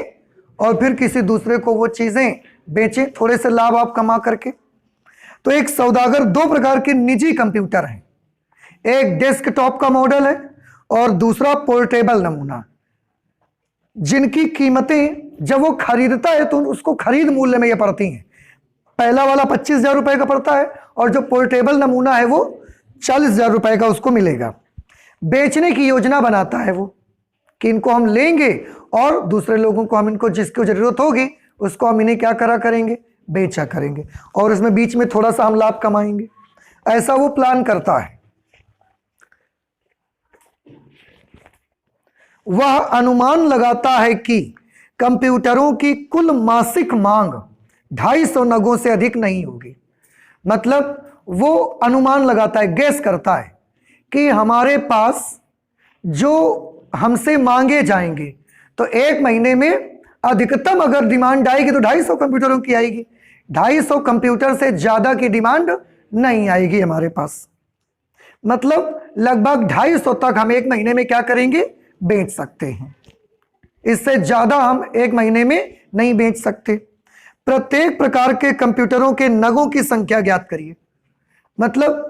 और फिर किसी दूसरे को वो चीजें बेचें, थोड़े से लाभ आप कमा करके। तो एक सौदागर दो प्रकार के निजी कंप्यूटर हैं, एक डेस्कटॉप का मॉडल है और दूसरा पोर्टेबल नमूना, जिनकी कीमतें जब वो खरीदता है तो उसको खरीद मूल्य में ये पड़ती हैं। पहला वाला 25,000 रुपए का पड़ता है और जो पोर्टेबल नमूना है वो 40,000 रुपए का उसको मिलेगा। बेचने की योजना बनाता है वो कि इनको हम लेंगे और दूसरे लोगों को हम इनको जिसको जरूरत होगी उसको हम इन्हें क्या करा करेंगे, बेचा करेंगे, और इसमें बीच में थोड़ा सा हम लाभ कमाएंगे। ऐसा वो प्लान करता है। वह अनुमान लगाता है कि कंप्यूटरों की कुल मासिक मांग 250 नगों से अधिक नहीं होगी। मतलब वो अनुमान लगाता है, गेस करता है कि हमारे पास जो हमसे मांगे जाएंगे, तो एक महीने में अधिकतम अगर डिमांड आएगी तो 250 कंप्यूटरों की आएगी, 250 कंप्यूटर से ज्यादा की डिमांड नहीं आएगी हमारे पास। मतलब लगभग 250 तक हम एक महीने में क्या करेंगे, बेच सकते हैं। इससे ज्यादा हम एक महीने में नहीं बेच सकते। प्रत्येक प्रकार के कंप्यूटरों के नगों की संख्या ज्ञात करिए। मतलब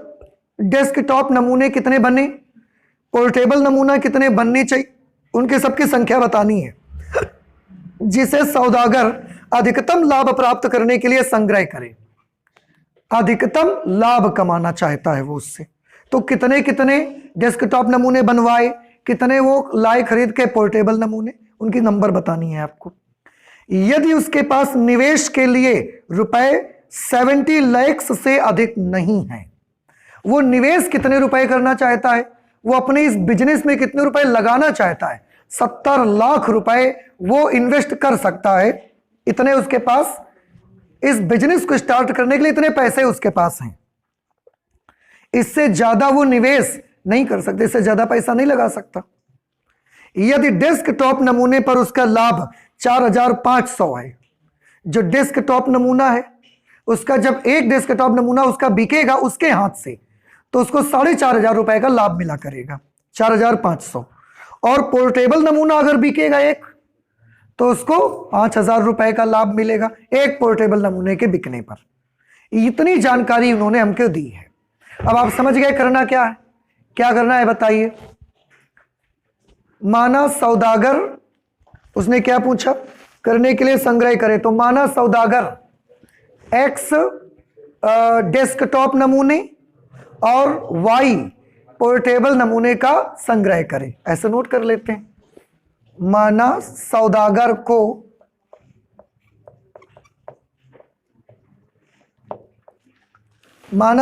डेस्कटॉप नमूने कितने बने, पोर्टेबल नमूना कितने बनने चाहिए, उनके सबकी संख्या बतानी है, जिसे सौदागर अधिकतम लाभ प्राप्त करने के लिए संग्रह करे। अधिकतम लाभ कमाना चाहता है वो उससे। तो कितने कितने डेस्कटॉप नमूने बनवाए, कितने वो लाए खरीद के पोर्टेबल नमूने, उनकी नंबर बतानी है आपको। यदि उसके पास निवेश के लिए रुपए 70 लाख से अधिक नहीं है, वो निवेश कितने रुपए करना चाहता है, वो अपने इस बिजनेस में कितने रुपए लगाना चाहता है, 70 लाख रुपए वो इन्वेस्ट कर सकता है। इतने उसके पास इस बिजनेस को स्टार्ट करने के लिए इतने पैसे उसके पास हैं। इससे ज्यादा वो निवेश नहीं कर सकते, इससे ज्यादा पैसा नहीं लगा सकता। यदि डेस्कटॉप नमूने पर उसका लाभ 4,500 है, जो डेस्कटॉप नमूना है उसका जब एक डेस्कटॉप नमूना उसका बिकेगा उसके हाथ से, तो उसको 4,500 रुपए का लाभ मिला करेगा, 4,500। और पोर्टेबल नमूना अगर बिकेगा एक, तो उसको 5,000 रुपए का लाभ मिलेगा एक पोर्टेबल नमूने के बिकने पर। इतनी जानकारी उन्होंने हमको दी है। अब आप समझ गए करना क्या है, क्या करना है बताइए। माना सौदागर, उसने क्या पूछा, करने के लिए संग्रह करे। तो माना सौदागर x डेस्कटॉप नमूने और y पोर्टेबल नमूने का संग्रह करे। ऐसे नोट कर लेते हैं। माना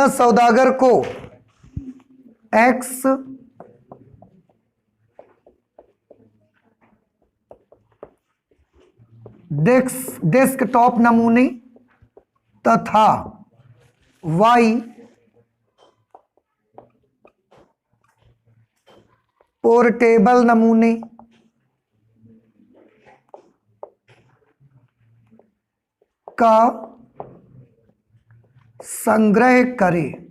सौदागर को x डेस्कटॉप नमूने तथा y पोर्टेबल नमूने का संग्रह करें।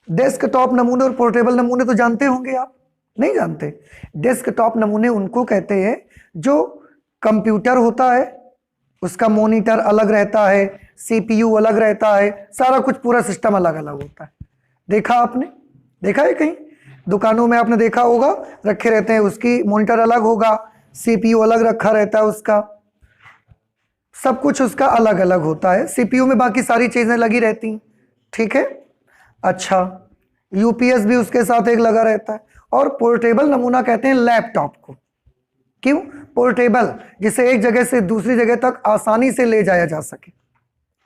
डेस्कटॉप नमूने और पोर्टेबल नमूने तो जानते होंगे आप, नहीं जानते? डेस्कटॉप नमूने उनको कहते हैं जो कंप्यूटर होता है, उसका मॉनिटर अलग रहता है, सीपीयू अलग रहता है, सारा कुछ पूरा सिस्टम अलग अलग होता है। देखा आपने? देखा है कहीं दुकानों में आपने देखा होगा, रखे रहते हैं, उसकी मॉनिटर अलग होगा, सीपीयू अलग रखा रहता है, उसका सब कुछ उसका अलग अलग होता है। सीपीयू में बाकी सारी चीजें लगी रहती हैं, ठीक है। अच्छा, यूपीएस भी उसके साथ एक लगा रहता है। और पोर्टेबल नमूना कहते हैं लैपटॉप को। क्यों पोर्टेबल? जिसे एक जगह से दूसरी जगह तक आसानी से ले जाया जा सके,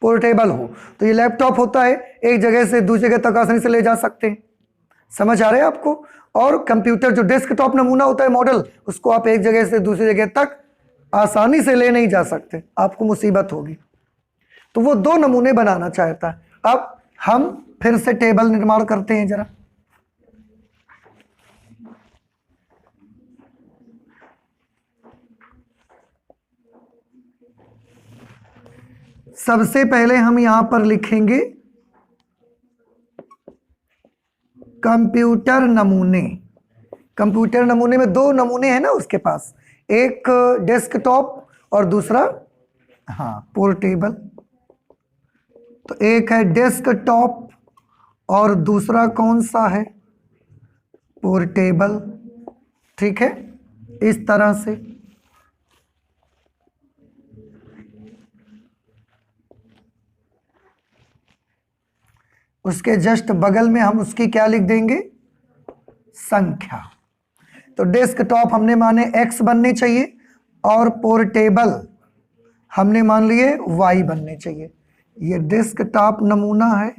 पोर्टेबल हो। तो ये लैपटॉप होता है, एक जगह से दूसरी जगह तक आसानी से ले जा सकते हैं। समझ आ रहे हैं आपको? और कंप्यूटर जो डेस्कटॉप नमूना होता है मॉडल, उसको आप एक जगह से दूसरी जगह तक आसानी से ले नहीं जा सकते, आपको मुसीबत होगी। तो वो दो नमूने बनाना चाहता है। अब हम फिर से टेबल निर्माण करते हैं जरा। सबसे पहले हम यहां पर लिखेंगे कंप्यूटर नमूने। कंप्यूटर नमूने में दो नमूने हैं ना उसके पास, एक डेस्कटॉप और दूसरा पोर्टेबल। तो एक है डेस्कटॉप और दूसरा कौन सा है? पोर्टेबल। ठीक है, इस तरह से। उसके जस्ट बगल में हम उसकी क्या लिख देंगे? संख्या। तो डेस्कटॉप हमने माने x बनने चाहिए और पोर्टेबल हमने मान लिए y बनने चाहिए। ये डेस्कटॉप नमूना है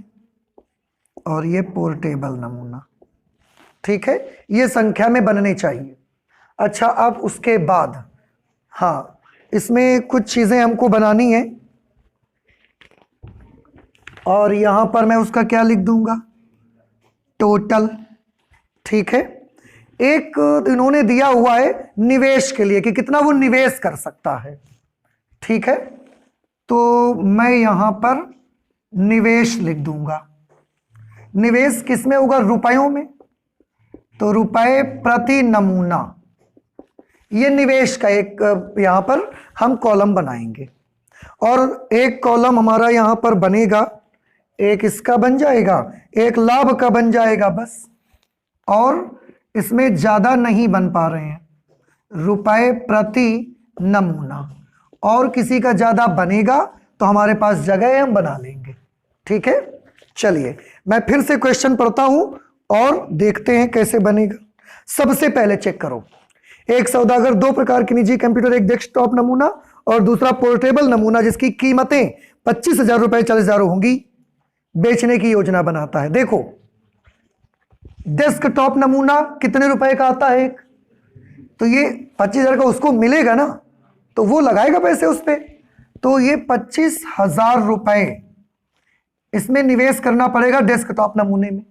और ये पोर्टेबल नमूना, ठीक है, ये संख्या में बनने चाहिए। अच्छा, अब उसके बाद इसमें कुछ चीजें हमको बनानी है और यहां पर मैं उसका क्या लिख दूंगा? टोटल। ठीक है, एक इन्होंने दिया हुआ है निवेश के लिए कि कितना वो निवेश कर सकता है। ठीक है, तो मैं यहां पर निवेश लिख दूंगा। निवेश किसमें होगा? रुपयों में। तो रुपए प्रति नमूना, ये निवेश का एक यहां पर हम कॉलम बनाएंगे और एक कॉलम हमारा यहां पर बनेगा, एक इसका बन जाएगा, एक लाभ का बन जाएगा बस। और इसमें ज्यादा नहीं बन पा रहे हैं, रुपए प्रति नमूना। और किसी का ज्यादा बनेगा तो हमारे पास जगह है, हम बना लेंगे। ठीक है, चलिए मैं फिर से क्वेश्चन पढ़ता हूं और देखते हैं कैसे बनेगा। सबसे पहले चेक करो, एक सौदागर दो प्रकार के निजी कंप्यूटर, एक डेस्कटॉप नमूना और दूसरा पोर्टेबल नमूना जिसकी कीमतें 25,000 रुपए 40,000 होंगी, बेचने की योजना बनाता है। देखो, डेस्कटॉप नमूना कितने रुपए का आता है एक? तो ये 25,000 का उसको मिलेगा ना, तो वो लगाएगा पैसे उस पे। तो ये 25,000 रुपए इसमें निवेश करना पड़ेगा डेस्कटॉप नमूने में।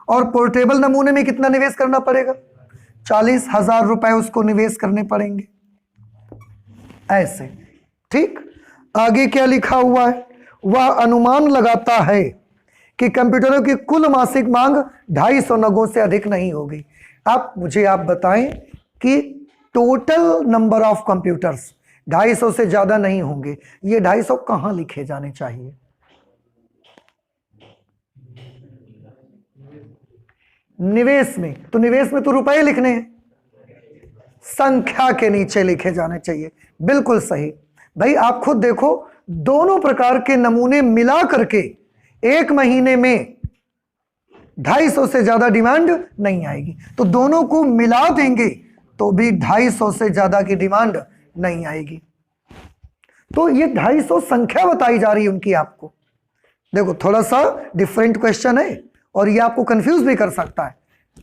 और पोर्टेबल नमूने में कितना निवेश करना पड़ेगा? 40,000 रुपए उसको निवेश करने पड़ेंगे, ऐसे। ठीक, आगे क्या लिखा हुआ है? वह अनुमान लगाता है कि कंप्यूटरों की कुल मासिक मांग 250 नगों से अधिक नहीं होगी। अब मुझे आप बताएं कि टोटल नंबर ऑफ कंप्यूटर्स 250 से ज्यादा नहीं होंगे। ये 250 कहां लिखे जाने चाहिए? निवेश में। तो निवेश में तो रुपए लिखने हैं, संख्या के नीचे लिखे जाने चाहिए। बिल्कुल सही भाई, आप खुद देखो, दोनों प्रकार के नमूने मिला करके एक महीने में 250 से ज्यादा डिमांड नहीं आएगी। तो दोनों को मिला देंगे तो भी 250 से ज्यादा की डिमांड नहीं आएगी। तो ये 250 संख्या बताई जा रही है उनकी आपको। देखो, थोड़ा सा डिफरेंट क्वेश्चन है और ये आपको कंफ्यूज भी कर सकता है।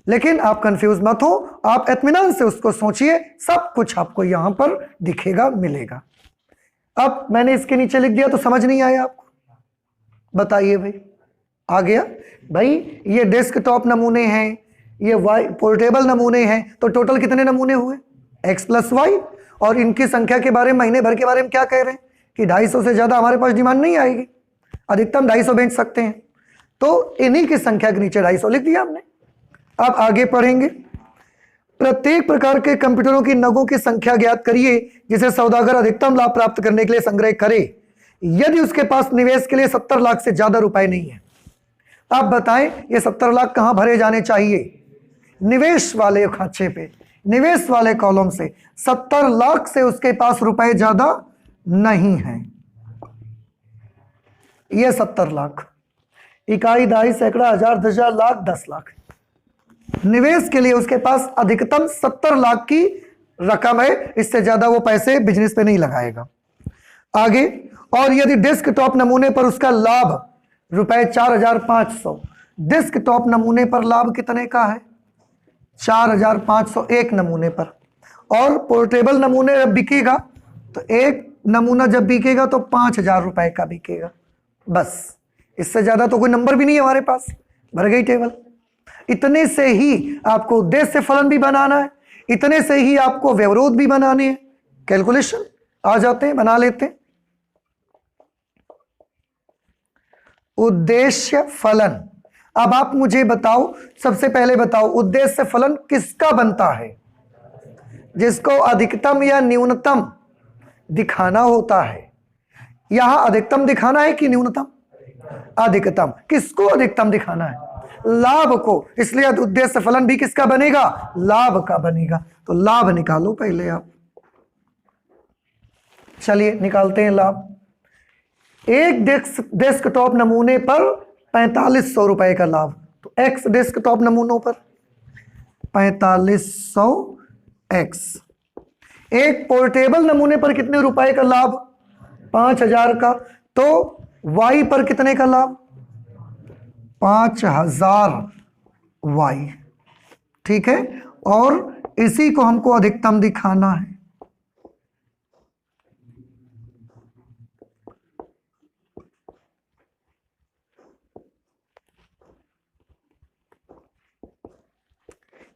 लेकिन आप कंफ्यूज मत हो, आप इत्मीनान से उसको सोचिए, सब कुछ आपको यहां पर दिखेगा, मिलेगा। अब मैंने इसके नीचे लिख दिया तो समझ नहीं आया आपको? बताइए भाई, आ गया? भाई ये डेस्कटॉप नमूने हैं, ये वाई पोर्टेबल नमूने हैं, तो टोटल कितने नमूने हुए? x plus y. और इनकी संख्या के बारे में, महीने भर के बारे में क्या कह रहे हैं कि 250 से ज्यादा हमारे पास डिमांड नहीं आएगी, अधिकतम 250 बेच सकते हैं। तो इन्हीं की संख्या के नीचे 250 लिख दिया हमने। अब आगे पढ़ेंगे। प्रत्येक प्रकार के कंप्यूटरों की नगों की संख्या ज्ञात करिए जिसे सौदागर अधिकतम लाभ प्राप्त करने के लिए संग्रह करे, यदि उसके पास निवेश के लिए 70 लाख से ज्यादा रुपए नहीं है। आप बताएं ये 70 लाख कहां भरे जाने चाहिए? निवेश वाले खांचे पे, निवेश वाले कॉलम से। 70 लाख से उसके पास रुपए ज्यादा नहीं है। ये 70 लाख, इकाई, दहाई, सैकड़ा, हजार, 10,000, लाख, 10 लाख। निवेश के लिए उसके पास अधिकतम 70 लाख की रकम है, इससे ज्यादा वो पैसे बिजनेस पे नहीं लगाएगा। आगे, और यदि डेस्कटॉप नमूने पर उसका लाभ रुपए 4,500, डेस्कटॉप नमूने पर लाभ कितने का है? 4,500 एक नमूने पर। और पोर्टेबल नमूने जब बिकेगा तो एक नमूना जब बिकेगा तो 5,000 रुपए का बिकेगा, बस। इससे ज्यादा तो कोई नंबर भी नहीं है हमारे पास, भर गई टेबल। इतने से ही आपको उद्देश्य फलन भी बनाना है, इतने से ही आपको व्यवरोध भी बनाने हैं। कैलकुलेशन आ जाते हैं, बना लेते हैं। उद्देश्य फलन। अब आप मुझे बताओ, सबसे पहले बताओ उद्देश्य फलन किसका बनता है? जिसको अधिकतम या न्यूनतम दिखाना होता है। यहां अधिकतम दिखाना है कि न्यूनतम? अधिकतम। किसको अधिकतम दिखाना है? लाभ को। इसलिए उद्देश्य फलन भी किसका बनेगा? लाभ का बनेगा। तो लाभ निकालो पहले आप। चलिए निकालते हैं लाभ। एक डेस्कटॉप नमूने पर 4500 रुपए का लाभ, तो x डेस्कटॉप नमूनों पर 4500 x। एक पोर्टेबल नमूने पर कितने रुपए का लाभ? 5,000 का। तो y पर कितने का लाभ? 5,000 y। ठीक है, और इसी को हमको अधिकतम दिखाना है।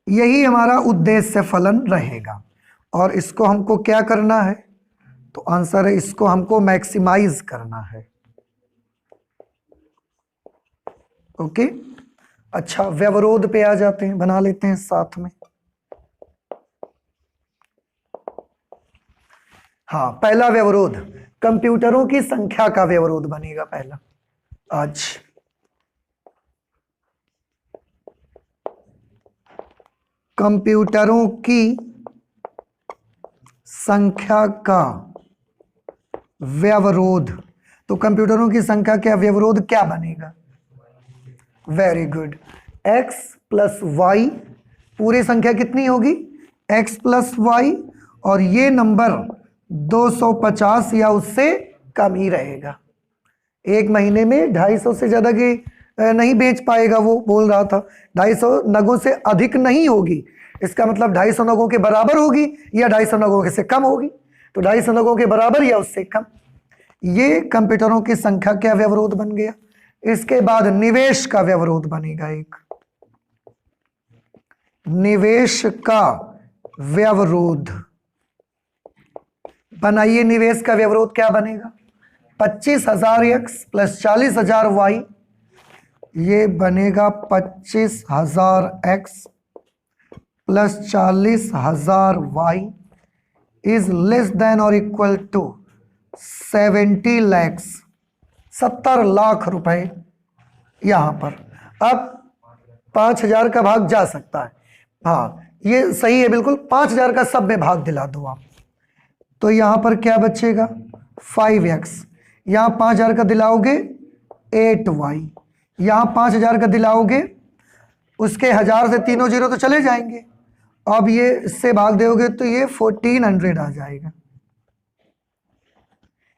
यही हमारा उद्देश्य फलन रहेगा। और इसको हमको क्या करना है? तो आंसर है इसको हमको मैक्सिमाइज करना है। ओके, अच्छा व्यवरोध पे आ जाते हैं, बना लेते हैं साथ में। हाँ, पहला व्यवरोध कंप्यूटरों की संख्या का व्यवरोध बनेगा पहला आज। कंप्यूटरों की संख्या का व्यवरोध। तो कंप्यूटरों की संख्या का व्यवरोध क्या बनेगा? Very good, x plus y. पूरी संख्या कितनी होगी? x प्लस वाई, और ये नंबर 250 या उससे कम ही रहेगा। एक महीने में 250 से ज्यादा की नहीं बेच पाएगा, वो बोल रहा था। 250 नगों से अधिक नहीं होगी, इसका मतलब 250 नगों के बराबर होगी या 250 नगों से कम होगी। तो 250 नगों के बराबर या उससे कम। ये कंप्यूटरों की संख्या का व्यवरोध बन गया। इसके बाद निवेश का व्यवरोध बनेगा एक। निवेश का व्यवरोध बनाइए। निवेश का व्यवरोध क्या बनेगा? 25,000 x प्लस 40,000 y। ये बनेगा 25,000 x plus 40,000 y is less than और इक्वल टू 70 lakhs, 70 लाख रुपए यहां पर। अब 5,000 का भाग जा सकता है। हाँ ये सही है बिल्कुल, 5,000 का सब में भाग दिला दो आप। तो यहां पर क्या बचेगा? 5x। यहां 5,000 का दिलाओगे 8y। यहां 5,000 का दिलाओगे, उसके 1,000 से तीनों जीरो तो चले जाएंगे। अब ये इससे भाग दोगे तो ये 1400 आ जाएगा।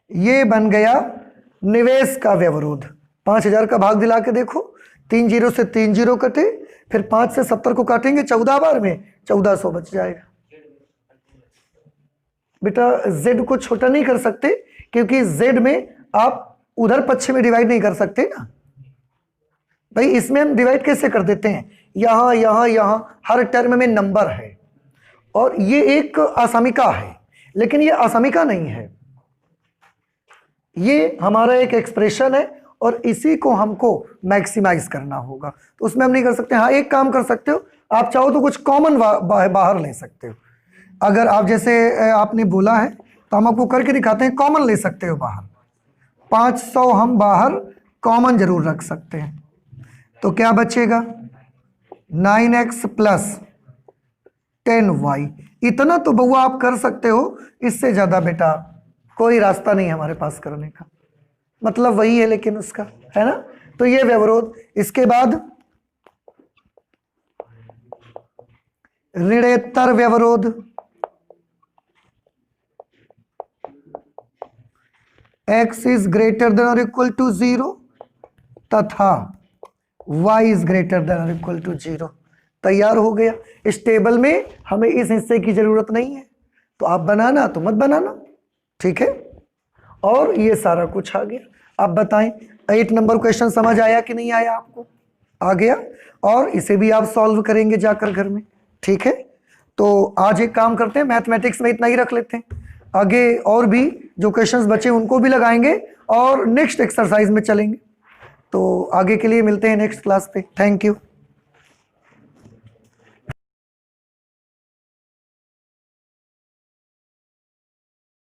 ये बन गया निवेश का व्यवरोध। 5,000 का भाग दिला के देखो, 3 जीरो से 3 जीरो कटे, फिर 5 से 70 को काटेंगे 14 बार में, 1400 बच जाएगा। बेटा z को छोटा नहीं कर सकते क्योंकि z में आप उधर पक्ष में डिवाइड नहीं कर सकते ना भाई। इसमें हम डिवाइड कैसे कर देते हैं, यहां यहां यहां, हर टर्म में नंबर है और ये एक असमिका है, लेकिन ये असमिका नहीं है, ये हमारा एक एक्सप्रेशन है और इसी को हमको मैक्सिमाइज करना होगा। तो उसमें हम नहीं कर सकते। हाँ एक काम कर सकते हो, आप चाहो तो कुछ कॉमन बाहर ले सकते हो। अगर आप जैसे आपने बोला है तो हम आपको करके दिखाते हैं, कॉमन ले सकते हो बाहर। 500 हम बाहर कॉमन जरूर रख सकते हैं। तो क्या बचेगा 9x प्लस 10y। इतना तो बउआ आप कर सकते हो, इससे ज्यादा बेटा कोई रास्ता नहीं है हमारे पास करने का। मतलब वही है लेकिन उसका, है ना। तो ये व्यवरोध। इसके बाद ऋणेतर व्यवरोध। x इज ग्रेटर देन और इक्वल टू 0 तथा y इज ग्रेटर देन और इक्वल टू 0। तैयार हो गया। इस टेबल में हमें इस हिस्से की जरूरत नहीं है, तो आप बनाना तो मत बनाना, ठीक है। और ये सारा कुछ आ गया। आप बताएं 8 नंबर क्वेश्चन समझ आया कि नहीं आया आपको? आ गया। और इसे भी आप सॉल्व करेंगे जाकर घर में, ठीक है। तो आज एक काम करते हैं, मैथमेटिक्स में इतना ही रख लेते हैं। आगे और भी जो क्वेश्चंस बचे उनको भी लगाएंगे और नेक्स्ट एक्सरसाइज में चलेंगे। तो आगे के लिए मिलते हैं नेक्स्ट क्लास पे। Thank you.